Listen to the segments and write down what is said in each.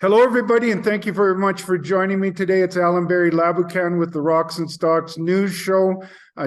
Hello, everybody, and thank you very much for joining me today. It's Allan Laboucan with the Rocks and Stocks News Show,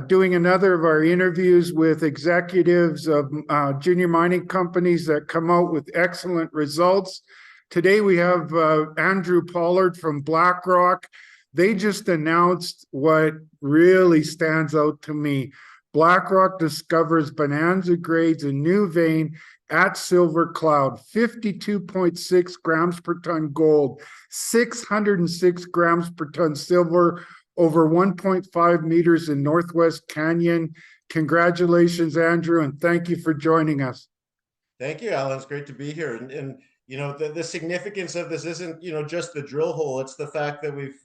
doing another of our interviews with executives of junior mining companies that come out with excellent results. Today, we have Andrew Pollard from Blackrock. They just announced what really stands out to me. Blackrock discovers bonanza grades a new vein at Silver Cloud, 52.6 grams per ton gold, 606 grams per ton silver, over 1.5 meters in Northwest Canyon. Congratulations, Andrew, and thank you for joining us. Thank you, Alan. It's great to be here. And the significance of this isn't, just the drill hole. It's the fact that we've,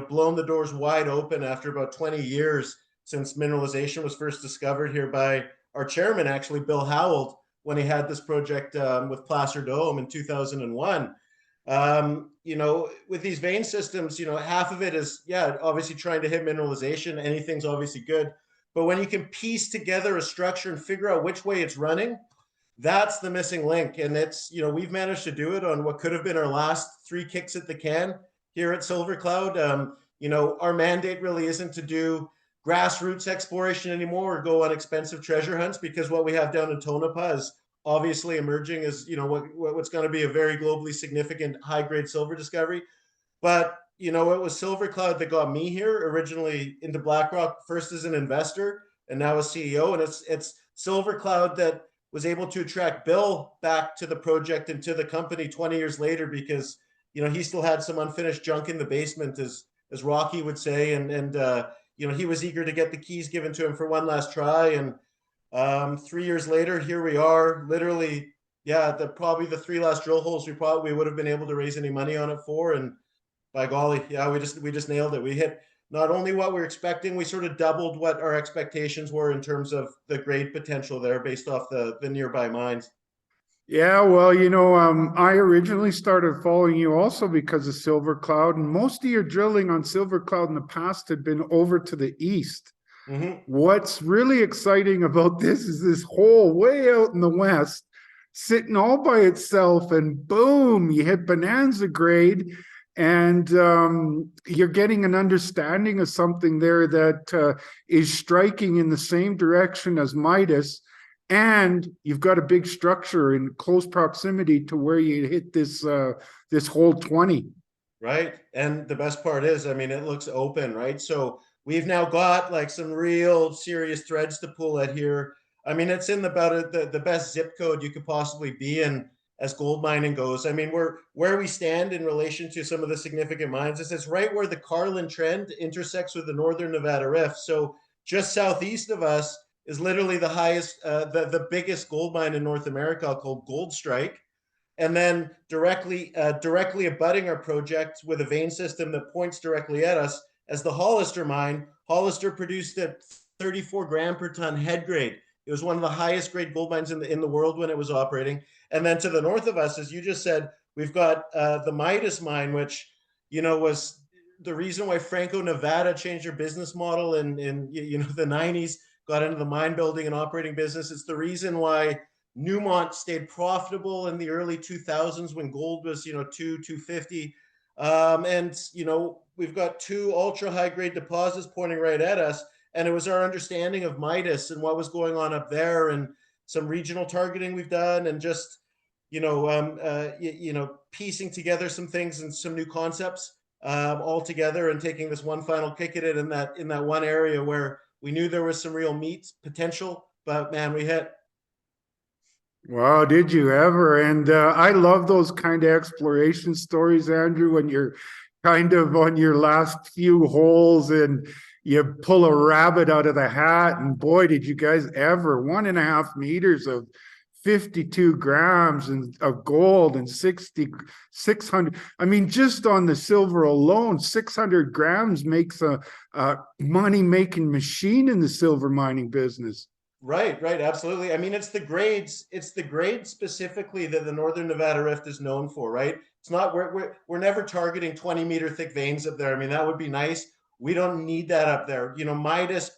blown the doors wide open after about 20 years since mineralization was first discovered here by our chairman, actually, Bill Howell, when he had this project with Placer Dome in 2001. With these vein systems, half of it is, obviously trying to hit mineralization. Anything's obviously good. But when you can piece together a structure and figure out which way it's running, that's the missing link. And it's, we've managed to do it on what could have been our last 3 kicks at the can here at Silver Cloud. Our mandate really isn't to do grassroots exploration anymore or go on expensive treasure hunts, because what we have down in Tonopah is obviously emerging as, what's going to be a very globally significant high-grade silver discovery. But, it was Silver Cloud that got me here originally into Blackrock, first as an investor and now as CEO. And it's Silver Cloud that was able to attract Bill back to the project and to the company 20 years later, because, he still had some unfinished junk in the basement, as Rocky would say. And he was eager to get the keys given to him for one last try. And 3 years later, here we are, literally, probably the 3 last drill holes we would have been able to raise any money on it for. And by golly, we just nailed it. We hit not only what we're expecting, we sort of doubled what our expectations were in terms of the grade potential there based off the nearby mines. Yeah, well, I originally started following you also because of Silver Cloud, and most of your drilling on Silver Cloud in the past had been over to the east. Mm-hmm. What's really exciting about this is this hole way out in the west, sitting all by itself, and boom, you hit bonanza grade, and you're getting an understanding of something there that is striking in the same direction as Midas. And you've got a big structure in close proximity to where you hit this hole 20. Right. And the best part is, it looks open, right? So we've now got like some real serious threads to pull at here. It's in about the best zip code you could possibly be in as gold mining goes. Where we stand in relation to some of the significant mines is it's right where the Carlin Trend intersects with the Northern Nevada Rift. So just southeast of us is literally the highest, the biggest gold mine in North America, called Gold Strike. And then directly abutting our project with a vein system that points directly at us as the Hollister mine. Hollister produced at 34 gram per ton head grade. It was one of the highest grade gold mines in the world when it was operating. And then to the north of us, as you just said, we've got the Midas mine, which, was the reason why Franco-Nevada changed their business model in the 90s, got into the mine building and operating business. It's the reason why Newmont stayed profitable in the early 2000s when gold was, 250. And, we've got 2 ultra high grade deposits pointing right at us. And it was our understanding of Midas and what was going on up there, and some regional targeting we've done, and just, piecing together some things and some new concepts all together, and taking this one final kick at it in that one area where we knew there was some real meat potential, but man, we hit. Wow, did you ever? And I love those kind of exploration stories, Andrew, when you're kind of on your last few holes and you pull a rabbit out of the hat. And boy, did you guys ever, 1.5 meters of 52 grams of gold and 600. Just on the silver alone, 600 grams makes a money-making machine in the silver mining business. Right, absolutely. It's the grades specifically that the Northern Nevada Rift is known for, right? It's not, we're never targeting 20-meter thick veins up there. That would be nice. We don't need that up there. Midas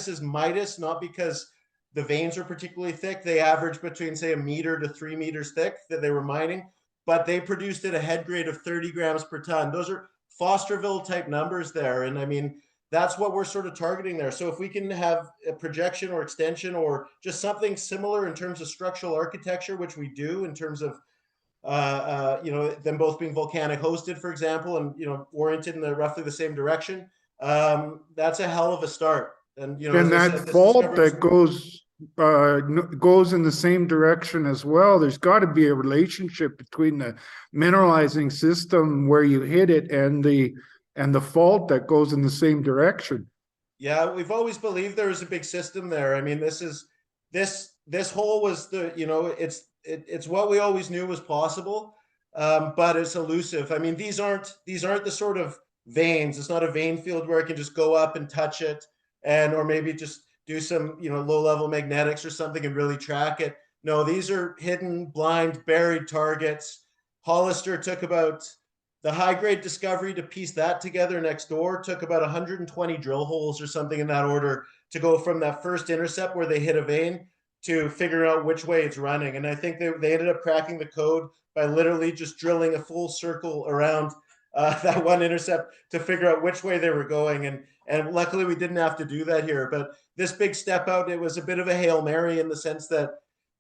is Midas, not because the veins are particularly thick. They average between, say, 1 meter to 3 meters thick that they were mining. but they produced at a head grade of 30 grams per ton. Those are Fosterville type numbers there. And I mean, that's what we're sort of targeting there. So if we can have a projection or extension or just something similar in terms of structural architecture, which we do in terms of them both being volcanic hosted, for example, and oriented in roughly the same direction. That's a hell of a start. And And as I that said, this fault discovery that goes in the same direction as well. There's got to be a relationship between the mineralizing system where you hit it and the fault that goes in the same direction. Yeah, we've always believed there was a big system there. I mean, this hole was it's what we always knew was possible, but it's elusive. I mean, these aren't the sort of veins. It's not a vein field where I can just go up and touch it, or maybe just do some low level magnetics or something and really track it. No, these are hidden, blind, buried targets. Hollister took about the high grade discovery to piece that together next door took about 120 drill holes or something in that order to go from that first intercept where they hit a vein to figure out which way it's running. And I think they ended up cracking the code by literally just drilling a full circle around that one intercept to figure out which way they were going. And luckily we didn't have to do that here. But this big step out, it was a bit of a Hail Mary in the sense that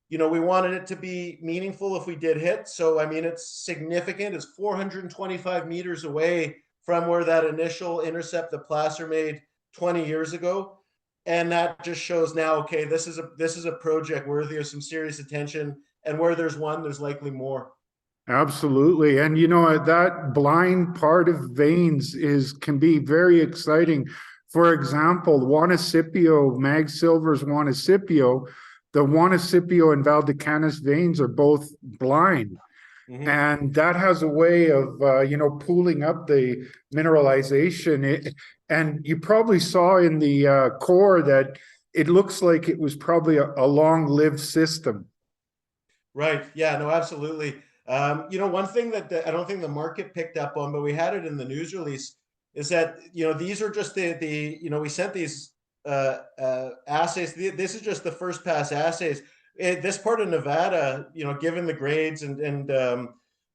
we wanted it to be meaningful if we did hit. So, I mean, it's significant. It's 425 meters away from where that initial intercept that Placer made 20 years ago. And that just shows now, okay, this is a project worthy of some serious attention. And where there's one, there's likely more. Absolutely. And that blind part of veins can be very exciting. For example, Juanicipio, Mag Silver's Juanicipio, the Juanicipio and Valdecanis veins are both blind. Mm-hmm. And that has a way of, pooling up the mineralization. And you probably saw in the core that it looks like it was probably a long-lived system. Right. Yeah, no, absolutely. One thing that I don't think the market picked up on, but we had it in the news release, is that, these are just we sent these assays. This is just the first pass assays. This part of Nevada, given the grades and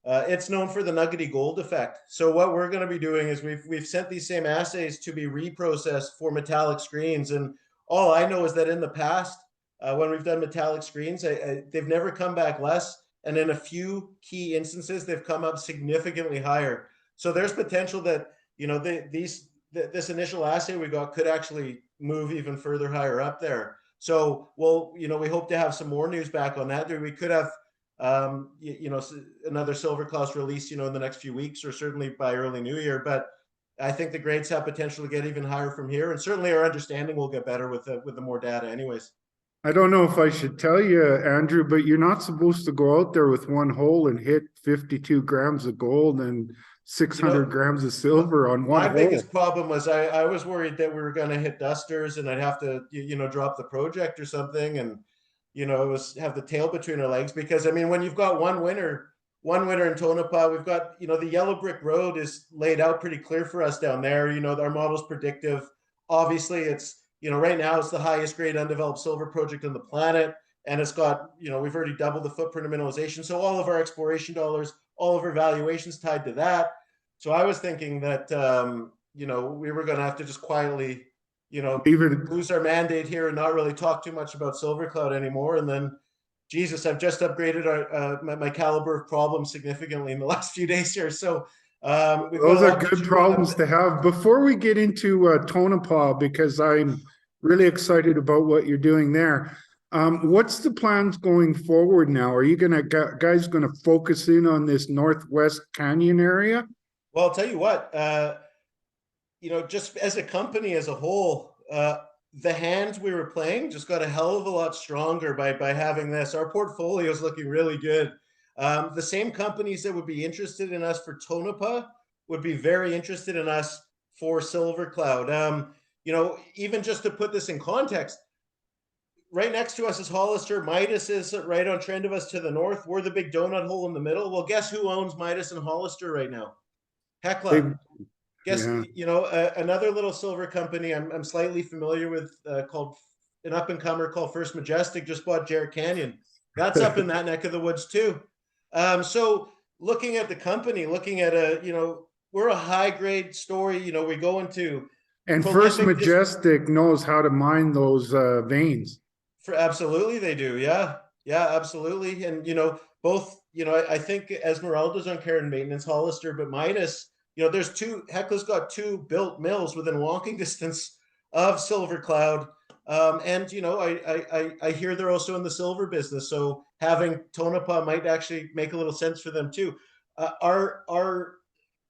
it's known for the nuggety gold effect. So what we're going to be doing is we've sent these same assays to be reprocessed for metallic screens. And all I know is that in the past, when we've done metallic screens, they've never come back less. And in a few key instances, they've come up significantly higher. So there's potential that, this initial assay we got could actually move even further higher up there. So we hope to have some more news back on that. We could have, another Silver Class release, in the next few weeks or certainly by early New Year. But I think the grades have potential to get even higher from here. And certainly our understanding will get better with the more data anyways. I don't know if I should tell you, Andrew, but you're not supposed to go out there with one hole and hit 52 grams of gold and 600 grams of silver on one hole. My biggest problem was I was worried that we were going to hit dusters and I'd have to, drop the project or something and, have the tail between our legs. Because, I mean, when you've got one winner in Tonopah, we've got, the yellow brick road is laid out pretty clear for us down there. Our model's predictive. Obviously, it's, right now it's the highest grade undeveloped silver project on the planet. And it's got, we've already doubled the footprint of mineralization. So all of our exploration dollars, all of our valuations tied to that. So I was thinking that, we were going to have to just quietly, lose our mandate here and not really talk too much about Silver Cloud anymore. And then, Jesus, I've just upgraded my caliber of problems significantly in the last few days here. So those are good problems to have. Before we get into Tonopah, because I'm really excited about what you're doing there. What's the plans going forward now? Are you guys going to focus in on this Northwest Canyon area? Well, I'll tell you what, just as a company as a whole, the hands we were playing just got a hell of a lot stronger by having this. Our portfolio is looking really good. The same companies that would be interested in us for Tonopah would be very interested in us for Silver Cloud. Even just to put this in context, right next to us is Hollister. Midas is right on trend of us to the north. We're the big donut hole in the middle. Well, guess who owns Midas and Hollister right now? Hecla. Guess, another little silver company I'm slightly familiar with called an up-and-comer called First Majestic just bought Jarrett Canyon. That's up in that neck of the woods too. So looking at the company, looking at we're a high grade story. We go into And First prolific Majestic knows how to mine those veins. for absolutely they do. Yeah. Yeah, absolutely. And both, I think Esmeralda's on care and maintenance, Hollister, but Midas, there's Hecla's got two built mills within walking distance of Silver Cloud. And I hear they're also in the silver business. So having Tonopah might actually make a little sense for them too. Our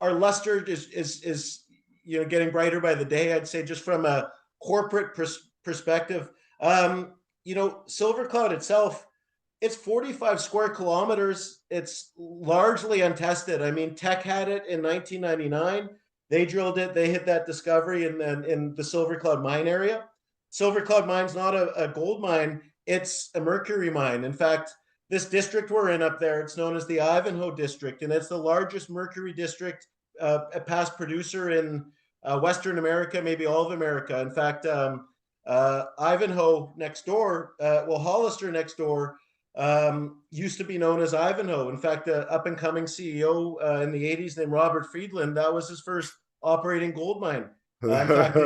luster is getting brighter by the day. I'd say just from a corporate perspective. Silver Cloud itself, it's 45 square kilometers. It's largely untested. I mean, Teck had it in 1999. They drilled it. They hit that discovery in the Silver Cloud mine area. Silver Cloud mine's not a gold mine. It's a mercury mine. In fact, this district we're in up there, it's known as the Ivanhoe district, and it's the largest mercury district, a past producer in Western America, maybe all of America. In fact, Ivanhoe next door, Hollister next door, used to be known as Ivanhoe. In fact, up and coming CEO in the 80s named Robert Friedland, that was his first operating gold mine. In fact,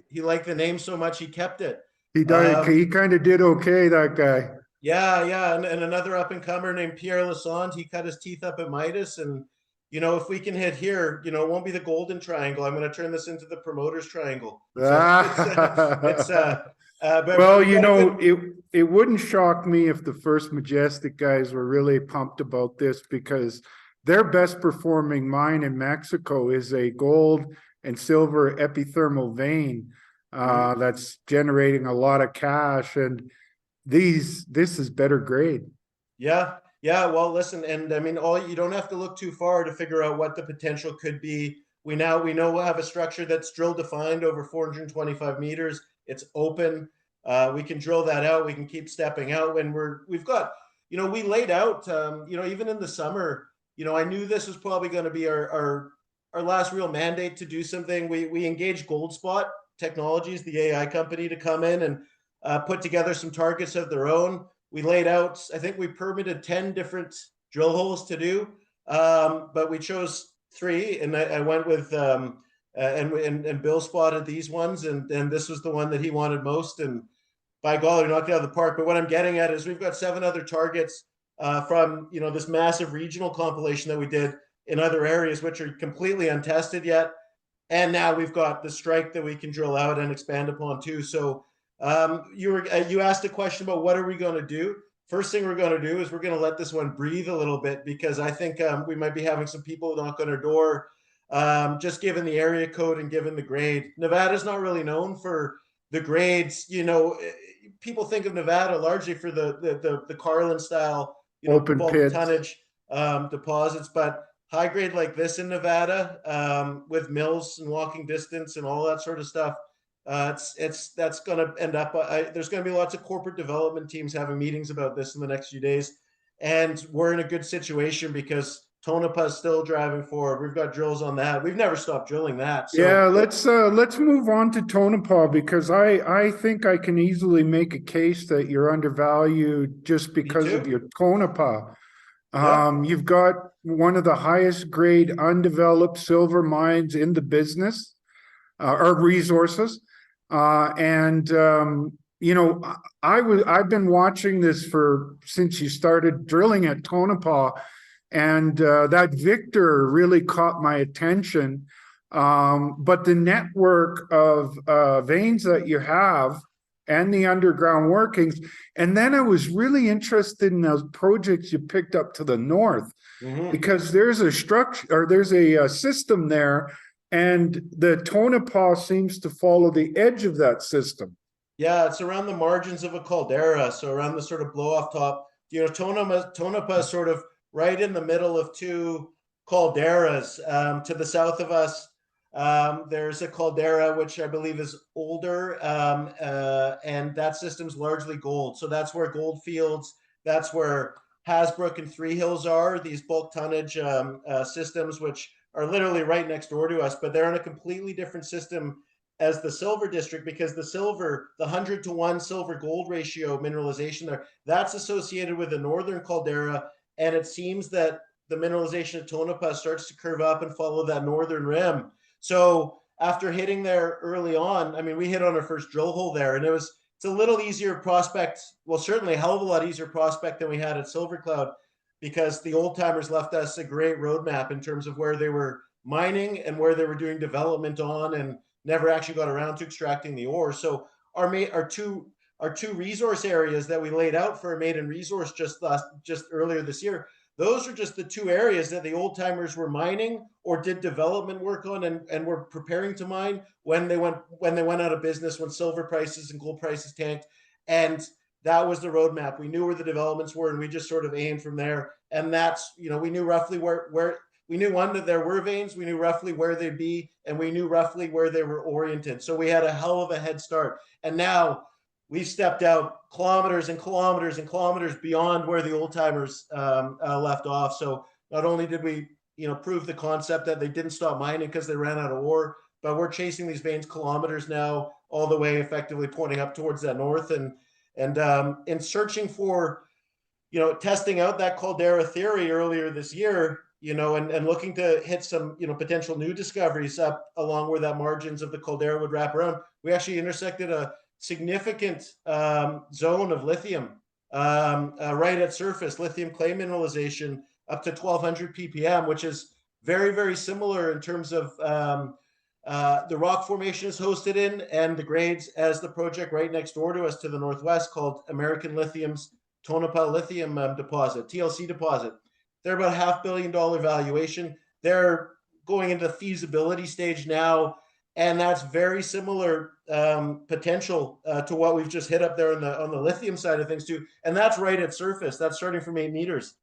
he liked the name so much he kept it. He kind of did okay, that guy. Yeah. And another up and comer named Pierre Lassonde, he cut his teeth up at Midas. And, if we can hit here, it won't be the golden triangle. I'm going to turn this into the promoter's triangle. So it wouldn't shock me if the First Majestic guys were really pumped about this, because their best performing mine in Mexico is a gold and silver epithermal vein that's generating a lot of cash, and this is better grade. Yeah. Well, listen, and I mean, you don't have to look too far to figure out what the potential could be. We know we'll have a structure that's drill defined over 425 meters. It's open. We can drill that out. We can keep stepping out when we've got, we laid out, even in the summer, I knew this was probably going to be our last real mandate to do something. We engaged Goldspot Technologies, the AI company, to come in and put together some targets of their own. We laid out, I think we permitted 10 different drill holes to do, but we chose 3, and I went with, and Bill spotted these ones, and this was the one that he wanted most, and by golly, we knocked it out of the park. But what I'm getting at is we've got 7 other targets from, this massive regional compilation that we did in other areas, which are completely untested yet. And now we've got the strike that we can drill out and expand upon too. So you asked a question about what are we going to do. First thing we're going to do is we're going to let this one breathe a little bit, because I think we might be having some people knock on our door, just given the area code and given the grade. Nevada's not really known for the grades. People think of Nevada largely for the Carlin style, open bulk pits, tonnage deposits, but high grade like this in Nevada, with mills and walking distance and all that sort of stuff, that's going to end up. There's going to be lots of corporate development teams having meetings about this in the next few days, and we're in a good situation because Tonopah is still driving forward. We've got drills on that. We've never stopped drilling that. So, yeah, let's move on to Tonopah, because I think I can easily make a case that you're undervalued just because of your Tonopah. You've got one of the highest grade undeveloped silver mines in the business, or resources. I've been watching this since you started drilling at Tonopah, and that Victor really caught my attention. But the network of veins that you have and the underground workings. And then I was really interested in those projects you picked up to the north, because there's a structure, or there's a system there, and the Tonopah seems to follow the edge of that system. Yeah, it's around the margins of a caldera, so around the sort of blow off top. Tonopah is sort of right in the middle of 2 calderas. To the south of us, there's a caldera which I believe is older, and that system's largely gold. So that's where Goldfields, that's where Hasbrook and Three Hills are. These bulk tonnage systems, which are literally right next door to us, but they're in a completely different system as the silver district, because the 100-to-1 silver gold ratio mineralization there, that's associated with the northern caldera. And it seems that the mineralization of Tonopah starts to curve up and follow that northern rim. So after hitting there early on, I mean, we hit on our first drill hole there, and it's a little easier prospect. Well, certainly a hell of a lot easier prospect than we had at Silver Cloud, because the old timers left us a great roadmap in terms of where they were mining and where they were doing development on, and never actually got around to extracting the ore. So our two resource areas that we laid out for a maiden resource just earlier this year, those are just the two areas that the old timers were mining or did development work on, and were preparing to mine when they went out of business, when silver prices and gold prices tanked. And that was the roadmap. We knew where the developments were, and we just sort of aimed from there. And that's, we knew roughly where we knew, one, that there were veins, we knew roughly where they'd be, and we knew roughly where they were oriented. So we had a hell of a head start. And now we've stepped out kilometers and kilometers and kilometers beyond where the old timers left off. So not only did we, prove the concept that they didn't stop mining because they ran out of ore, but we're chasing these veins kilometers now, all the way effectively pointing up towards that north, and in searching for, testing out that caldera theory earlier this year, and looking to hit some, potential new discoveries up along where that margins of the caldera would wrap around. We actually intersected a significant zone of lithium right at surface, lithium clay mineralization up to 1200 ppm, which is very, very similar in terms of the rock formation is hosted in and the grades as the project right next door to us to the northwest, called American Lithium's Tonopah Lithium deposit, TLC deposit. They're about $500 million valuation. They're going into the feasibility stage now, and that's very similar potential to what we've just hit up there on the lithium side of things too. And that's right at surface. That's starting from 8 meters.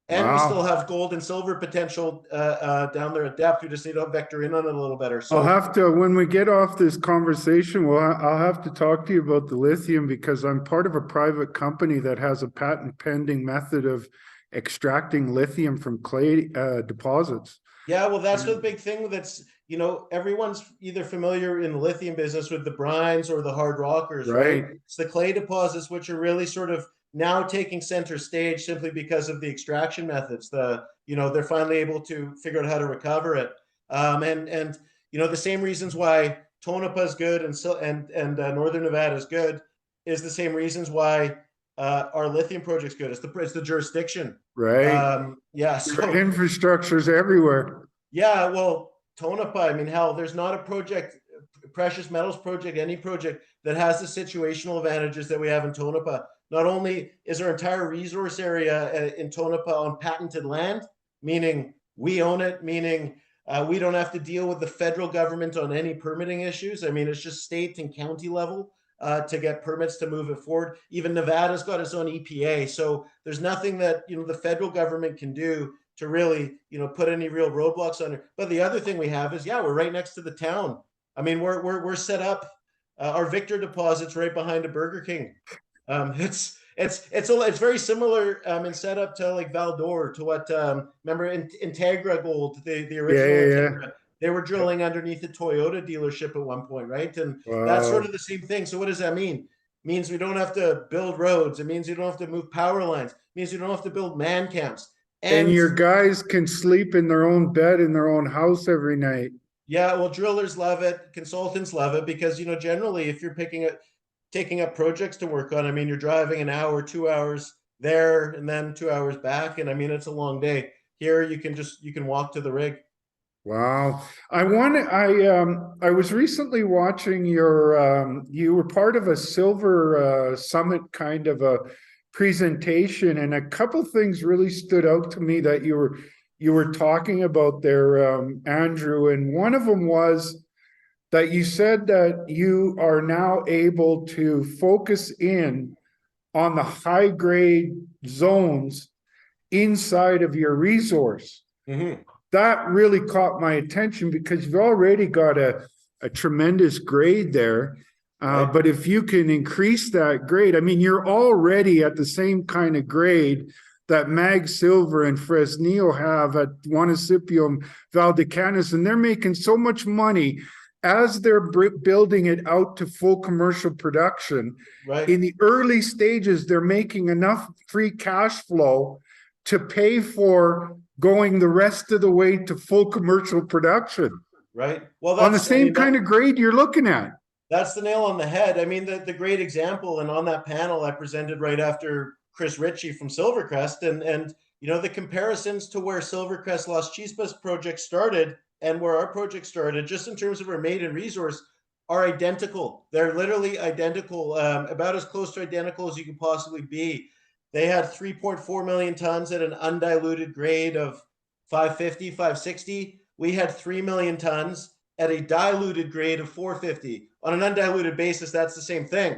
And Wow. we still have gold and silver potential down there at depth. We just need to vector in on it a little better. So I'll have to, when we get off this conversation, I'll have to talk to you about the lithium, because I'm part of a private company that has a patent pending method of extracting lithium from clay deposits. yeah, well, that's the big thing. That's, everyone's either familiar in the lithium business with the brines or the hard rockers, right? It's the clay deposits which are really sort of now taking center stage, simply because of the extraction methods. They're finally able to figure out how to recover it. And the same reasons why Tonopah is good and Northern Nevada is good is the same reasons why our lithium project's good. It's the jurisdiction. Right. Yeah. So infrastructure's everywhere. Yeah. Well, Tonopah, I mean, hell, there's not a project, precious metals project, any project that has the situational advantages that we have in Tonopah. Not only is our entire resource area in Tonopah on patented land, meaning we own it, meaning we don't have to deal with the federal government on any permitting issues. I mean, it's just state and county level to get permits to move it forward. Even Nevada's got its own EPA. So there's nothing that, the federal government can do to really, put any real roadblocks on it. But the other thing we have is, we're right next to the town. I mean, we're set up. Our Victor deposit's right behind a Burger King. It's very similar in setup to like Val-d'Or, to what remember Integra Gold, the original Integra. They were drilling underneath the Toyota dealership at one point, right? And that's sort of the same thing. So what does that mean? It means we don't have to build roads. It means you don't have to move power lines. It means you don't have to build man camps. And your guys can sleep in their own bed in their own house every night. Yeah, well, drillers love it. Consultants love it because, generally if you're taking up projects to work on, I mean, you're driving an hour, 2 hours there and then 2 hours back. And I mean, it's a long day. Here you can walk to the rig. Wow. I was recently watching you were part of a silver summit kind of a presentation, and a couple things really stood out to me that you were talking about there, Andrew. And one of them was that you said that you are now able to focus in on the high grade zones inside of your resource. Mm-hmm. That really caught my attention, because you've already got a tremendous grade there. Right. But if you can increase that grade, I mean, you're already at the same kind of grade that Mag Silver and Fresnillo have at Juanicipio and Valdecañas, and they're making so much money as they're building it out to full commercial production. Right. In the early stages, they're making enough free cash flow to pay for going the rest of the way to full commercial production Right. Well, on the that's, I same mean, kind of grade you're looking at. that's the nail on the head. I mean, the great example, and on that panel I presented right after Chris Ritchie from Silvercrest, and you know, the comparisons to where Silvercrest Las Chispas project started and where our project started, just in terms of our maiden resource, are identical. They're literally identical, about as close to identical as you could possibly be. They had 3.4 million tons at an undiluted grade of 550, 560. We had 3 million tons at a diluted grade of 450. On an undiluted basis, that's the same thing.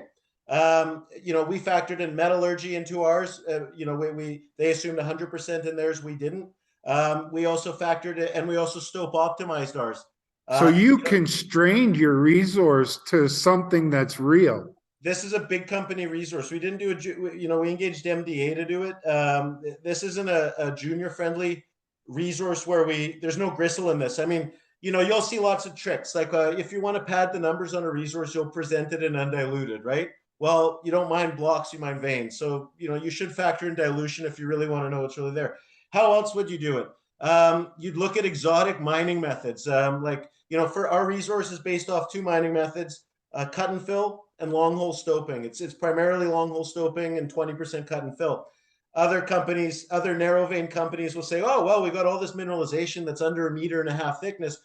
You know, we factored in metallurgy into ours. You know, they assumed 100% in theirs. We didn't. We also factored it, and we also stope optimized ours. So you You know, constrained your resource to something that's real. this is a big company resource. We didn't do a, you know, we engaged MDA to do it. This isn't a junior friendly resource where there's no gristle in this. I mean, you know, you'll see lots of tricks. Like if you want to pad the numbers on a resource, you'll present it in undiluted, right? Well, you don't mind blocks, you mind veins. So, you know, you should factor in dilution if you really want to know what's really there. How else would you do it? You'd look at exotic mining methods. Like, you know, for our resources based off two mining methods, cut and fill and long hole stoping. It's primarily long hole stoping and 20% cut and fill. Other companies, other narrow vein companies will say, oh, well, we got all this mineralization that's under 1.5 meters thickness.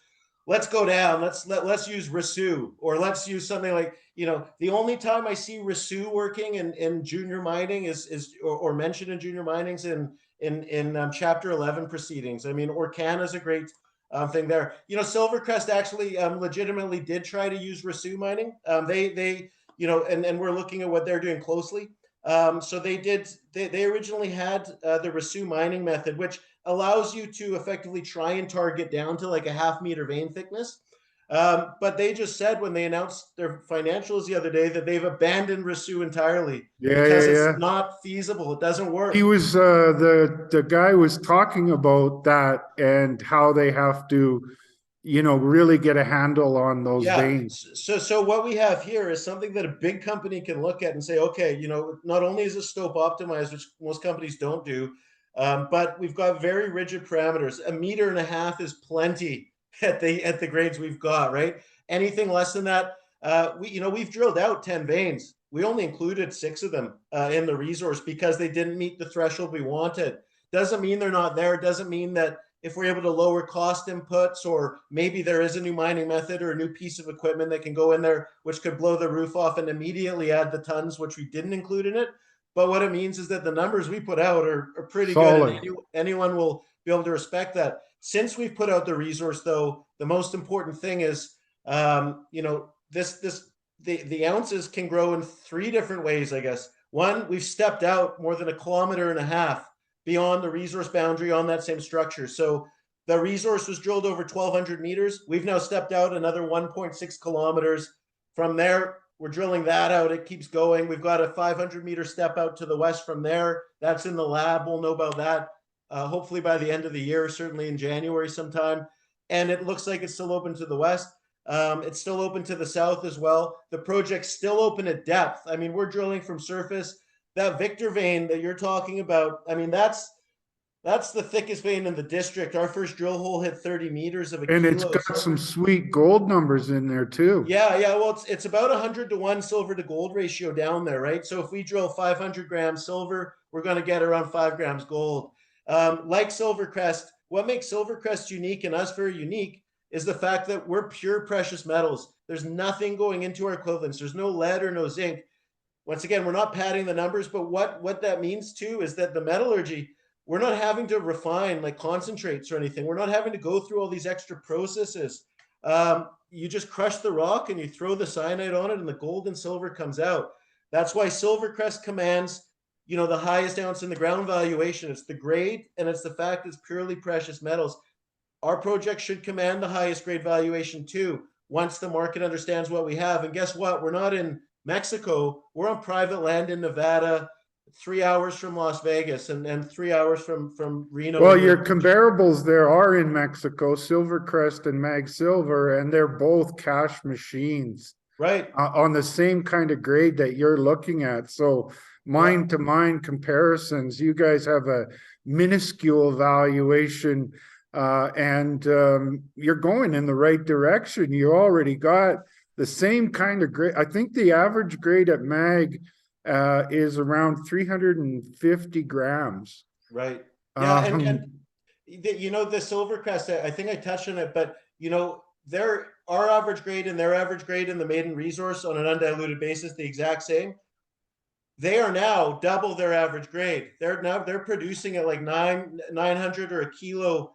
Let's go down. Let's use Risu, or let's use something like, you know, the only time I see Risu working in junior mining is or mentioned in junior mining's in chapter 11 proceedings. I mean, Orcan is a great thing there. You know, Silvercrest actually legitimately did try to use Risu mining. They you know, and we're looking at what they're doing closely. So they originally had the Risu mining method, which allows you to effectively try and target down to like a 0.5 meter vein thickness. But they just said when they announced their financials the other day that they've abandoned Risu entirely because it's Yeah. not feasible. It doesn't work. He was the guy was talking about that and how they have to, you know, really get a handle on those Yeah. veins. So what we have here is something that a big company can look at and say, okay, you know, not only is it stope optimized, which most companies don't do, but we've got very rigid parameters. 1.5 meters is plenty at the grades we've got, right? Anything less than that, we've drilled out 10 veins. We only included 6 of them in the resource because they didn't meet the threshold we wanted. Doesn't mean they're not there. Doesn't mean that if we're able to lower cost inputs, or maybe there is a new mining method or a new piece of equipment that can go in there, which could blow the roof off and immediately add the tons, which we didn't include in it. But what it means is that the numbers we put out are pretty Solid. good, and anyone will be able to respect that. Since we've put out the resource, though, the most important thing is, you know, the ounces can grow in 3 different ways, I guess. One, we've stepped out more than 1.5 kilometers beyond the resource boundary on that same structure. So the resource was drilled over 1,200 meters. We've now stepped out another 1.6 kilometers. From there, we're drilling that out. It keeps going. We've got a 500-meter step out to the west from there. That's in the lab. We'll know about that hopefully by the end of the year, certainly in January sometime. And it looks like it's still open to the west. It's still open to the south as well. The project's still open at depth. I mean, we're drilling from surface. That Victor vein that you're talking about, I mean, that's the thickest vein in the district. Our first drill hole hit 30 meters of a And kilo. it's got some sweet gold numbers in there too. Yeah. Well, it's about 100-to-1 silver to gold ratio down there, right? So if we drill 500 grams silver, we're going to get around 5 grams gold. Like Silvercrest, what makes Silvercrest unique and us very unique is the fact that we're pure precious metals. There's nothing going into our equivalents. There's no lead or no zinc. Once again, we're not padding the numbers, but what that means too is that the metallurgy, we're not having to refine like concentrates or anything. We're not having to go through all these extra processes. You just crush the rock and you throw the cyanide on it, and the gold and silver comes out. That's why Silvercrest commands, you know, the highest ounce in the ground valuation. It's the grade, and it's the fact it's purely precious metals. Our project should command the highest grade valuation too, once the market understands what we have. And guess what? We're not in Mexico. We're on private land in Nevada, 3 hours from Las Vegas, and 3 hours from Reno. Well, your comparables there are in Mexico, Silvercrest and Mag Silver, and they're both cash machines. Right. On the same kind of grade that you're looking at. So mine to mine comparisons, you guys have a minuscule valuation, and you're going in the right direction. You already got the same kind of grade. I think the average grade at mag is around 350 grams. Right. Yeah, and Um, you know, the Silvercrest, I think I touched on it, but you know, our average grade and their average grade in the maiden resource on an undiluted basis, the exact same. They are now double their average grade. They're producing at like 900 or a kilo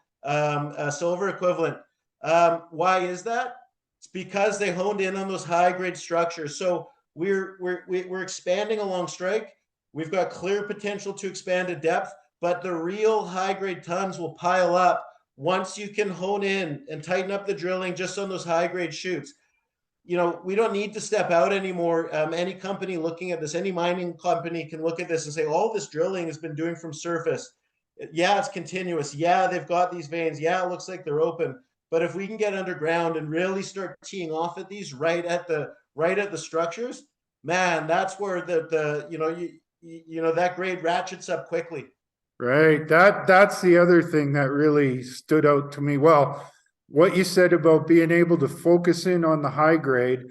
silver equivalent. Why is that? It's because they honed in on those high grade structures. So we're expanding along strike. We've got clear potential to expand to depth, but the real high grade tons will pile up once you can hone in and tighten up the drilling just on those high grade shoots. You know, we don't need to step out anymore. Any company looking at this, any mining company can look at this and say, all this drilling has been doing from surface. Yeah, it's continuous. Yeah, they've got these veins. Yeah, it looks like they're open. But if we can get underground and really start teeing off at these right at the structures, man, that's where the you know that grade ratchets up quickly. right. That's the other thing that really stood out to me. Well, what you said about being able to focus in on the high grade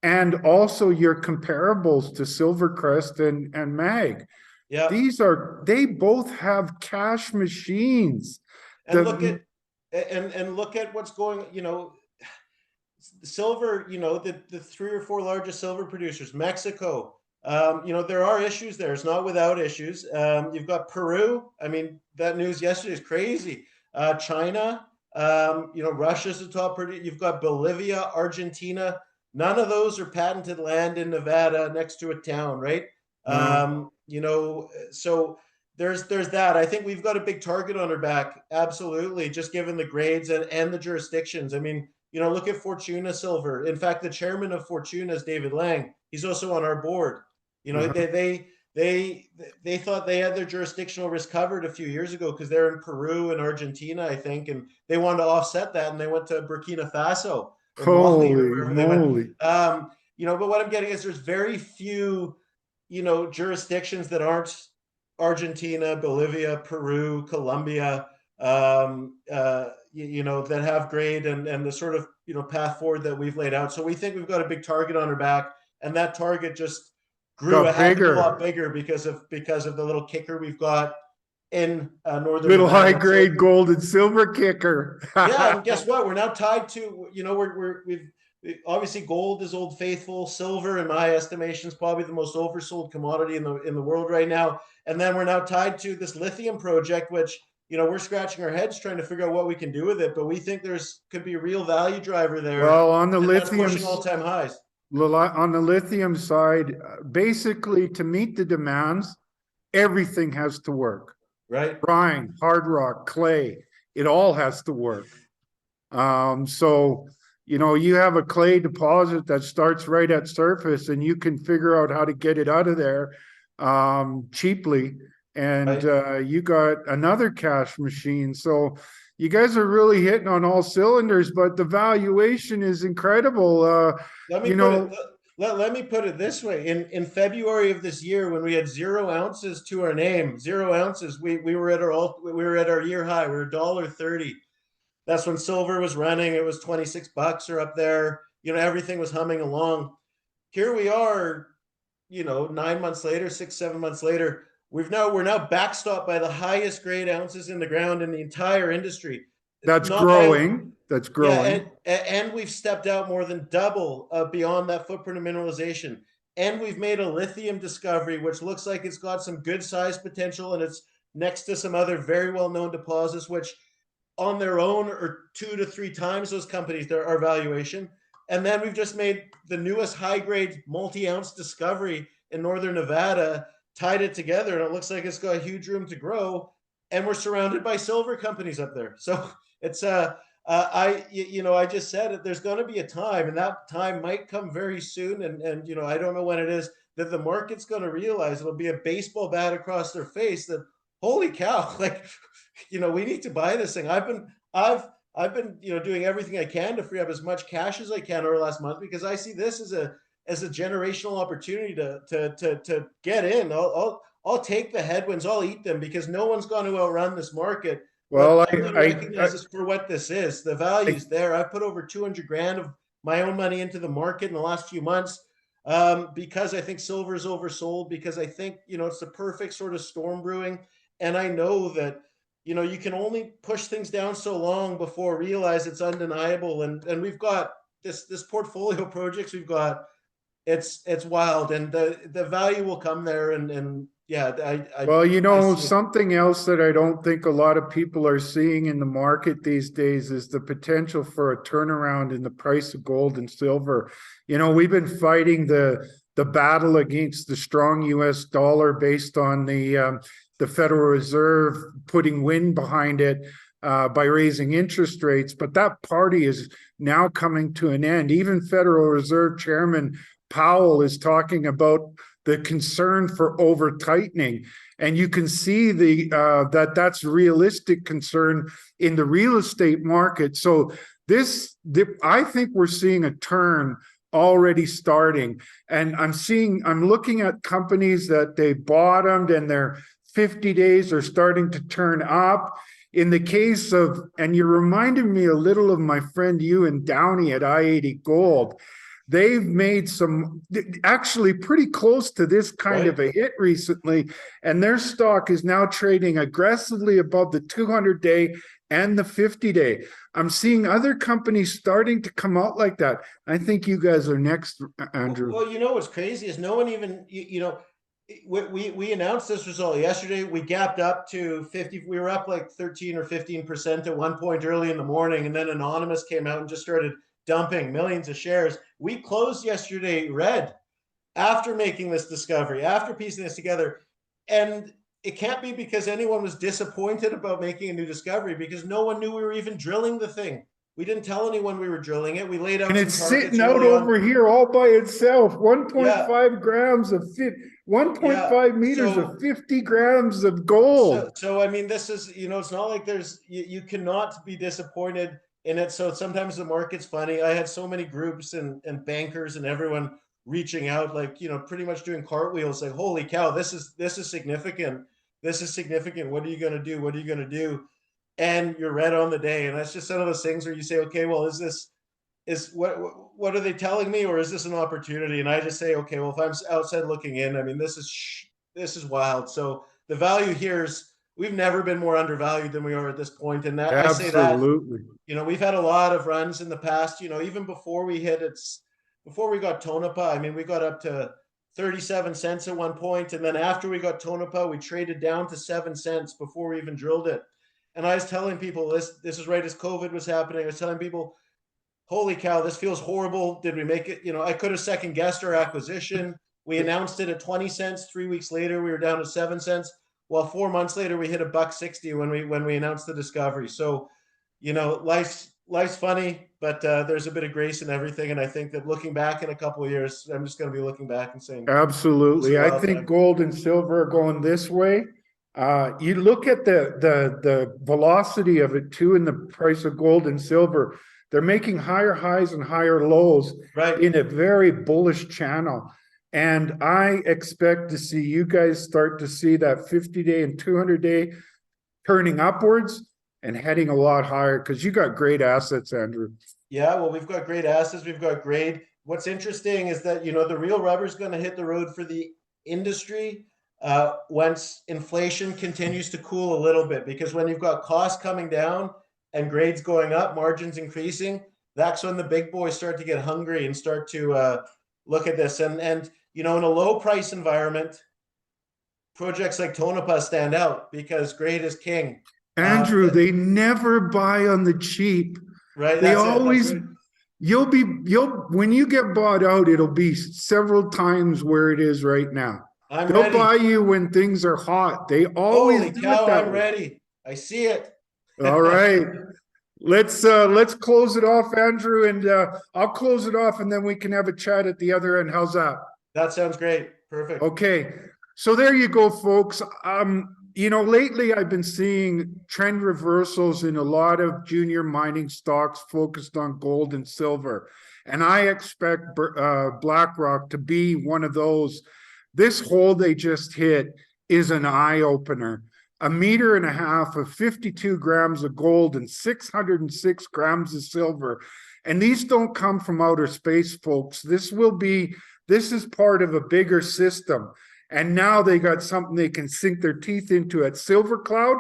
and also your comparables to Silvercrest and Mag. Yeah. They both have cash machines. And look The at and look at what's going, you know, silver, you know, the three or four largest silver producers, Mexico. You know, there are issues there. It's not without issues. You've got Peru. I mean, that news yesterday is crazy. China, you know, Russia's the top producer. You've got Bolivia, Argentina. None of those are patented land in Nevada next to a town, right? You know, so there's that. I think we've got a big target on our back, absolutely, just given the grades and the jurisdictions. I mean, you know, look at Fortuna Silver. In fact, the chairman of Fortuna is David Lang. He's also on our board. You know, they thought they had their jurisdictional risk covered a few years ago because they're in Peru and Argentina, I think, and they wanted to offset that, and they went to Burkina Faso or Mali or holy wherever they went. moly. You know, but what I'm getting is there's very few, you know, jurisdictions that aren't Argentina, Bolivia, Peru, Colombia, you know, that have grade and the sort of, you know, path forward that we've laid out. So we think we've got a big target on our back, and that target just grew a Got heck of a lot bigger. bigger because of the little kicker we've got in northern Little high Nevada. So grade gold and silver kicker. yeah, and guess what? We're now tied to, you know, we've obviously gold is old faithful. Silver, in my estimation, is probably the most oversold commodity in the world right now. And then we're now tied to this lithium project, which, you know, we're scratching our heads trying to figure out what we can do with it. But we think could be a real value driver there, Well, on the and that's lithium pushing all-time highs. side, basically to meet the demands, everything has to work. Right. Brine, hard rock, clay, it all has to work. So, you know, you have a clay deposit that starts right at surface and you can figure out how to get it out of there cheaply. And Right. you got another cash machine. So you guys are really hitting on all cylinders, but the valuation is incredible. Let me You put it. know, Let me put it this way: in February of this year, when we had 0 ounces to our name, 0 ounces, we were at our year high. We were $1.30. That's when silver was running. It was $26 or up there. You know, everything was humming along. Here we are, you know, 9 months later, 6, 7 months later. We're now backstopped by the highest grade ounces in the ground in the entire industry. that's Not by growing. That's Yeah, growing. and we've stepped out more than double beyond that footprint of mineralization. And we've made a lithium discovery, which looks like it's got some good size potential, and it's next to some other very well-known deposits, which on their own are 2 to 3 times those companies, our valuation. And then we've just made the newest high-grade multi-ounce discovery in northern Nevada, tied it together, and it looks like it's got a huge room to grow. And we're surrounded by silver companies up there. So it's I just said it. There's going to be a time, and that time might come very soon. And you know, I don't know when it is, that the market's going to realize it'll be a baseball bat across their face that, holy cow, like, you know, we need to buy this thing. I've been, you know, doing everything I can to free up as much cash as I can over the last month, because I see this as as a generational opportunity to get in. I'll take the headwinds. I'll eat them because no one's going to outrun this market. But Well, only recognizes for what this is. The value's there. I've put over 200 grand of my own money into the market in the last few months because I think silver is oversold, because I think, it's the perfect sort of storm brewing. And I know that, you can only push things down so long before realize it's undeniable. And we've got this portfolio projects we've got. It's wild, and the value will come there. And yeah, well, I see it. something else that I don't think a lot of people are seeing in the market these days is the potential for a turnaround in the price of gold and silver. We've been fighting the battle against the strong US dollar based on the Federal Reserve putting wind behind it by raising interest rates. But that party is now coming to an end. Even Federal Reserve Chairman Powell is talking about the concern for over tightening, and you can see that's realistic concern in the real estate market. So I think we're seeing a turn already starting, and I'm looking at companies that they bottomed and their 50 days are starting to turn up. In the case of, and you reminded me a little of my friend Ewan Downey at I-80 Gold. They've made some actually pretty close to this kind of a hit recently, and their stock is now trading aggressively above the 200-day and the 50-day. I'm seeing other companies starting to come out like that. I think you guys are next, Andrew. Well, what's crazy is no one even, we announced this result yesterday. We gapped up to 50. We were up like 13 or 15% at one point early in the morning, and then Anonymous came out and just started dumping millions of shares. We closed yesterday red after making this discovery, after piecing this together. And it can't be because anyone was disappointed about making a new discovery, because no one knew we were even drilling the thing. We didn't tell anyone we were drilling it. We laid out, and it's sitting out over here all by itself. 1.5 grams of 1.5 meters of 50 grams of gold. So I mean, this is, it's not like you cannot be disappointed in it. So sometimes the market's funny. I had so many groups and bankers and everyone reaching out, like, pretty much doing cartwheels, like, holy cow, this is significant. This is significant. What are you going to do? What are you going to do? And you're right on the day. And that's just one of those things where you say, okay, well, what are they telling me? Or is this an opportunity? And I just say, okay, well, if I'm outside looking in, I mean, this is wild. So the value here is, we've never been more undervalued than we are at this point. And that, absolutely. I say that, we've had a lot of runs in the past, even before we got Tonopah. I mean, we got up to 37 cents at one point. And then after we got Tonopah, we traded down to 7 cents before we even drilled it. And I was telling people this is right as COVID was happening. I was telling people, holy cow, this feels horrible. Did we make it? I could have second guessed our acquisition. We announced it at 20 cents. 3 weeks later, we were down to 7 cents. Well, 4 months later, we hit $1.60 when we announced the discovery. So, life's funny, but there's a bit of grace in everything. And I think that looking back in a couple of years, I'm just going to be looking back and saying, absolutely. I think gold and silver are going this way. You look at the velocity of it too in the price of gold and silver. They're making higher highs and higher lows in a very bullish channel. And I expect to see you guys start to see that 50-day and 200-day turning upwards and heading a lot higher, because you got great assets, Andrew. Yeah, well, we've got great assets. We've got grade. What's interesting is that, the real rubber is going to hit the road for the industry once inflation continues to cool a little bit, because when you've got costs coming down and grades going up, margins increasing, that's when the big boys start to get hungry and start to look at this. And in a low price environment, projects like Tonopah stand out because grade is king. Andrew, they never buy on the cheap. Right. They always, when you get bought out, it'll be several times where it is right now. They'll buy you when things are hot. They always do it that way. I'm ready. I see it. All right. Let's close it off, Andrew, and I'll close it off, and then we can have a chat at the other end. How's that? That sounds great. Perfect. Okay. So there you go, folks. Lately I've been seeing trend reversals in a lot of junior mining stocks focused on gold and silver. And I expect Blackrock to be one of those. This hole they just hit is an eye-opener. 1.5 meters of 52 grams of gold and 606 grams of silver. And these don't come from outer space, folks. This is part of a bigger system. And now they got something they can sink their teeth into at Silver Cloud.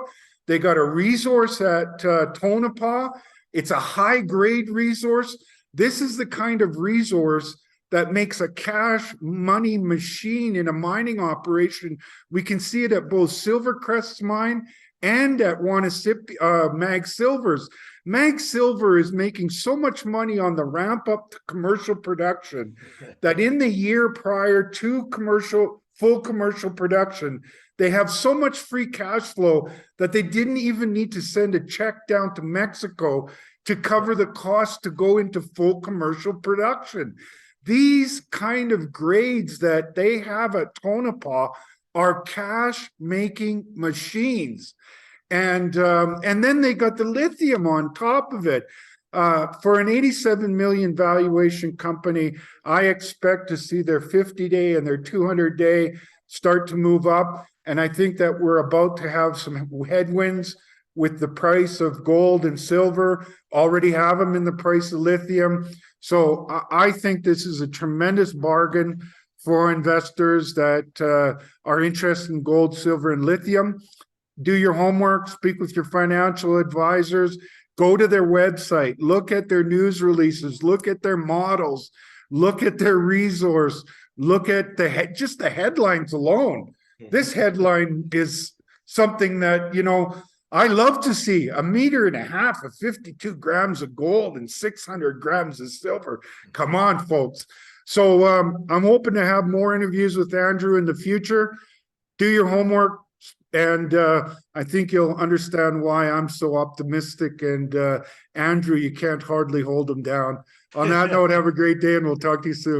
They got a resource at Tonopah. It's a high-grade resource. This is the kind of resource that makes a cash money machine in a mining operation. We can see it at both Silvercrest's mine and at Mag Silver's. Mag Silver is making so much money on the ramp up to commercial production that in the year prior to full commercial production, they have so much free cash flow that they didn't even need to send a check down to Mexico to cover the cost to go into full commercial production. These kind of grades that they have at Tonopah are cash-making machines. And then they got the lithium on top of it. For an 87 million valuation company, I expect to see their 50-day and their 200-day start to move up. And I think that we're about to have some headwinds with the price of gold and silver, already have them in the price of lithium. So I think this is a tremendous bargain for investors that are interested in gold, silver, and lithium. Do your homework, speak with your financial advisors, go to their website, look at their news releases, look at their models, look at their resource, look at just the headlines alone. This headline is something that, I love to see. 1.5 meters of 52 grams of gold and 600 grams of silver. Come on, folks. So I'm hoping to have more interviews with Andrew in the future. Do your homework, and I think you'll understand why I'm so optimistic. And Andrew, you can't hardly hold him down. On that note, have a great day, and we'll talk to you soon.